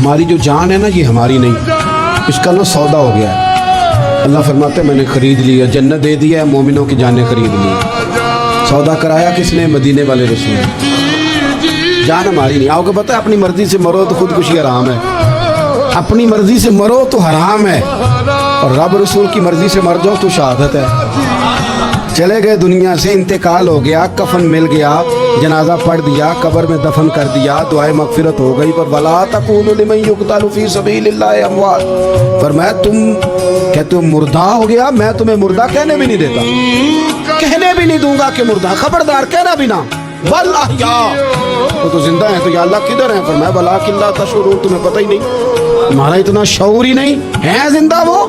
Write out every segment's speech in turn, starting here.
ہماری جو جان ہے نا یہ ہماری نہیں، اس کا نا سودا ہو گیا ہے۔ اللہ فرماتے ہیں میں نے خرید لیا، جنت دے دیا ہے، مومنوں کی جانیں خرید لی۔ سودا کرایا کس نے؟ مدینے والے رسول نے۔ جان ہماری نہیں۔ آپ کو پتہ ہے اپنی مرضی سے مرو تو خودکشی حرام ہے، اپنی مرضی سے مرو تو حرام ہے، اور رب رسول کی مرضی سے مر جاؤ تو شہادت ہے۔ چلے گئے دنیا سے، انتقال ہو گیا، کفن مل گیا، جنازہ پڑھ دیا، قبر میں دفن کر دیا، دعائے مغفرت ہو گئی، پر وَلَا تَقُولُوا لِمَن يُقْتَلُ فِي سَبِيلِ اللَّهِ أَمْوَاتٌ، فرمایا تم کہتے ہو مردہ ہو گیا، میں تمہیں مردہ کہنے بھی نہیں دیتا، کہنے بھی نہیں دوں گا کہ مردہ، خبردار کہنا بھی نہ، بل احیاء، وہ تو زندہ ہیں۔ تو یا اللہ کدھر ہیں؟ فرمایا وَلَٰكِن لَا تَشْعُرُونَ، تمہیں پتہ ہی نہیں، تمہارا اتنا شعور ہی نہیں ہے، زندہ وہ۔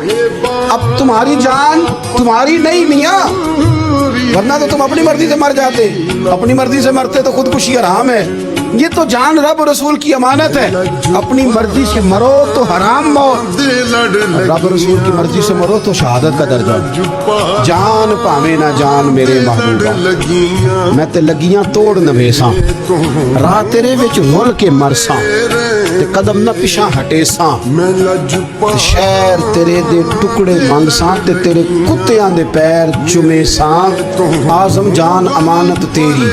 اب تمہاری جان تمہاری نہیں میاں، ورنہ تو تم اپنی مرضی سے مر جاتے، اپنی مرضی سے مرتے تو خودکشی حرام ہے۔ یہ تو جان رب رسول کی امانت ہے، اپنی مرضی سے مرو تو حرام موت، رب رسول کی مرضی سے مرو تو شہادت کا درجہ۔ جان پاوے نہ جان میرے محبوبہ، میں تے لگیاں توڑ نویساں، راہ تیرے وچ رول کے مرساں، تے قدم نہ پیچھا ہٹے ساں، تے شہر تیرے دے ٹکڑے منگ ساں، تے تیرے کتیاں دے پیر چومے ساں۔ آزم جان امانت تیری،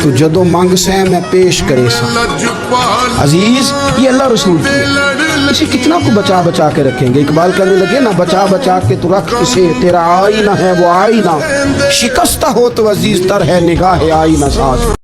تو جدو منگ سے میں پیش کرے ساں۔ عزیز یہ اللہ رسول کی ہے، اسے کتنا کو بچا بچا کے رکھیں گے۔ اقبال کہنے لگے نا بچا بچا کے تو رکھ اسے، تیرا آئینہ ہے وہ آئینہ، شکستہ ہو تو عزیز تر ہے نگاہ آئینہ ساز۔